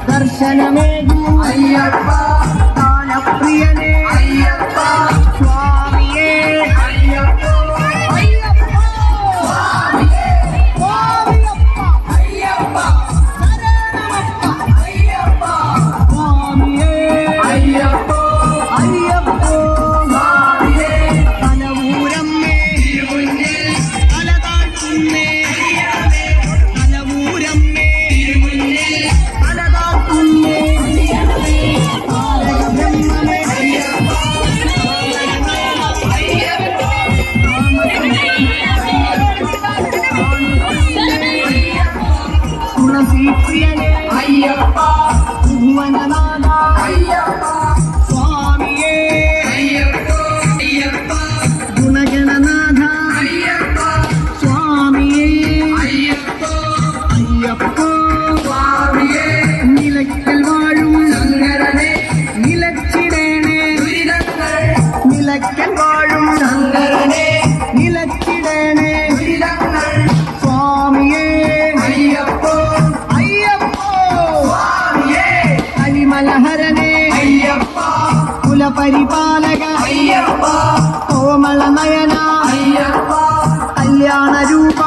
ദർശനമേകൂ അയ്യപ്പ താനപ്രിയനേ അയ്യപ്പ സ്വാമിയേ അയ്യപ്പ അയ്യപ്പ സ്വാമിയേ സ്വാമിയപ്പ അയ്യപ്പ ശരണമപ്പ അയ്യപ്പ സ്വാമിയേ അയ്യപ്പ അയ്യപ്പ സ്വാമിയേ തലവൂരമ്മേ തിരുമുന്നിൽ തലതാഴ്ത്തുന്നേ തലവൂരമ്മേ തിരുമുന്നിൽ അയ്യപ്പ ഭുവനനാഥ അയ്യപ്പ സ്വാമിയേ അയ്യപ്പ അയ്യപ്പ ഗുണഗണനാഥ അയ്യപ്പ സ്വാമിയേ അയ്യപ്പ അയ്യപ്പ സ്വാമിയേ നിലയ്ക്കൽ വാഴും ശങ്കരനെ നിലച്ചിടേണേ ദുരിതങ്ങൾ നിലയ്ക്കൽ വാഴും ശങ്കരനെ നിലച്ചിടേണേ ദുരിതങ്ങൾ സ്വാമിയേ അയ്യപ്പ മലഹരനേ അയ്യപ്പ കുലപരിപാലക അയ്യപ്പ കോമള നയന അയ്യപ്പ കല്യാണ രൂപ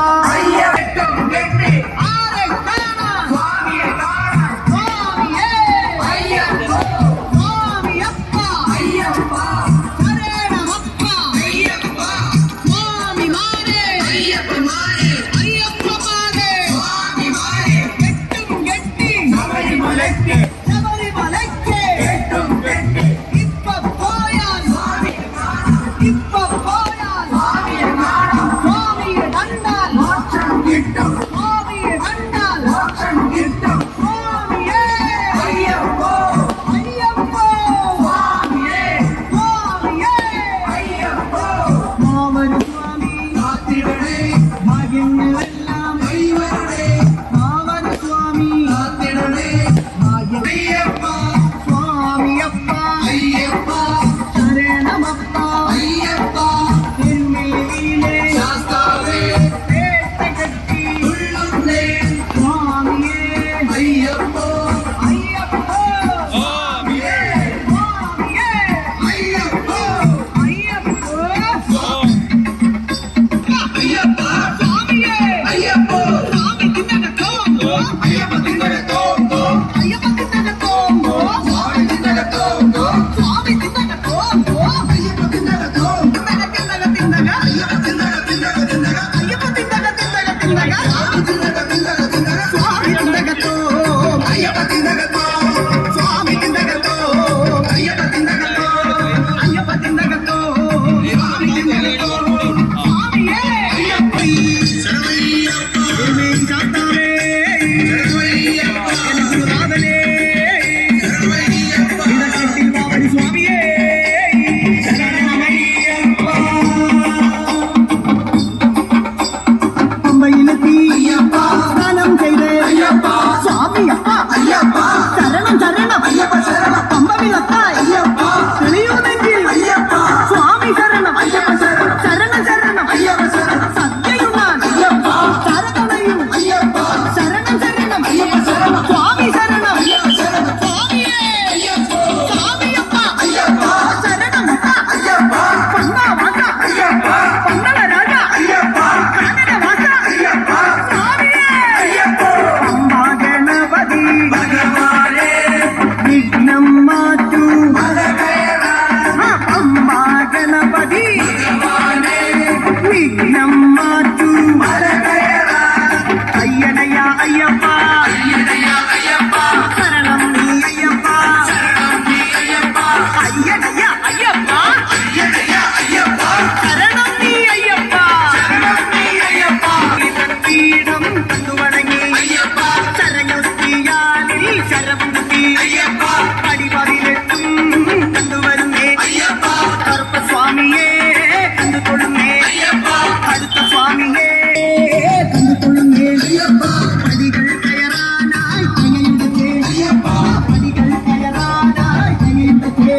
സ്വാമിയേ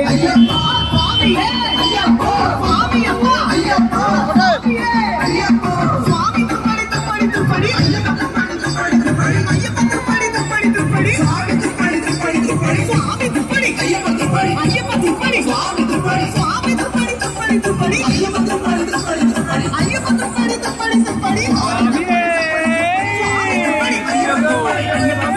അയ്യപ്പോ സ്വാമിയപ്പോ അയ്യപ്പോ സ്വാമിയേ അയ്യപ്പോ സ്വാമി തുപ്പടി തുപ്പടി തുപ്പടി അയ്യപ്പ തുപ്പടി തുപ്പടി തുപ്പടി അയ്യപ്പ തുപ്പടി തുപ്പടി തുപ്പടി സ്വാമി തുപ്പടി തുപ്പടി തുപ്പടി സ്വാമി തുപ്പടി അയ്യപ്പ തുപ്പടി അയ്യപ്പ തുപ്പടി സ്വാമി തുപ്പടി സ്വാമി തുപ്പടി തുപ്പടി തുപ്പടി അയ്യപ്പ തുപ്പടി തുപ്പടി തുപ്പടി അയ്യപ്പ തുപ്പടി തുപ്പടി തുപ്പടി സ്വാമിയേ സ്വാമി തുപ്പടി അയ്യപ്പ തുപ്പടി അയ്യപ്പ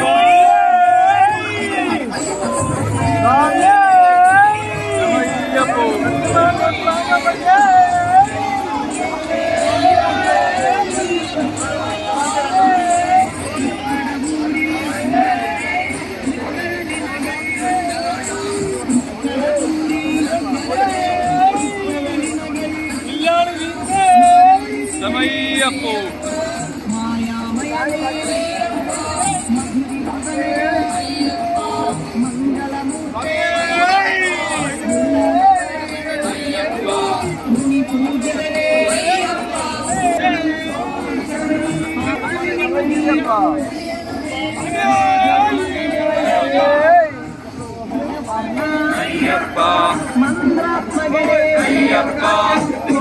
Samayappo. Ayyappa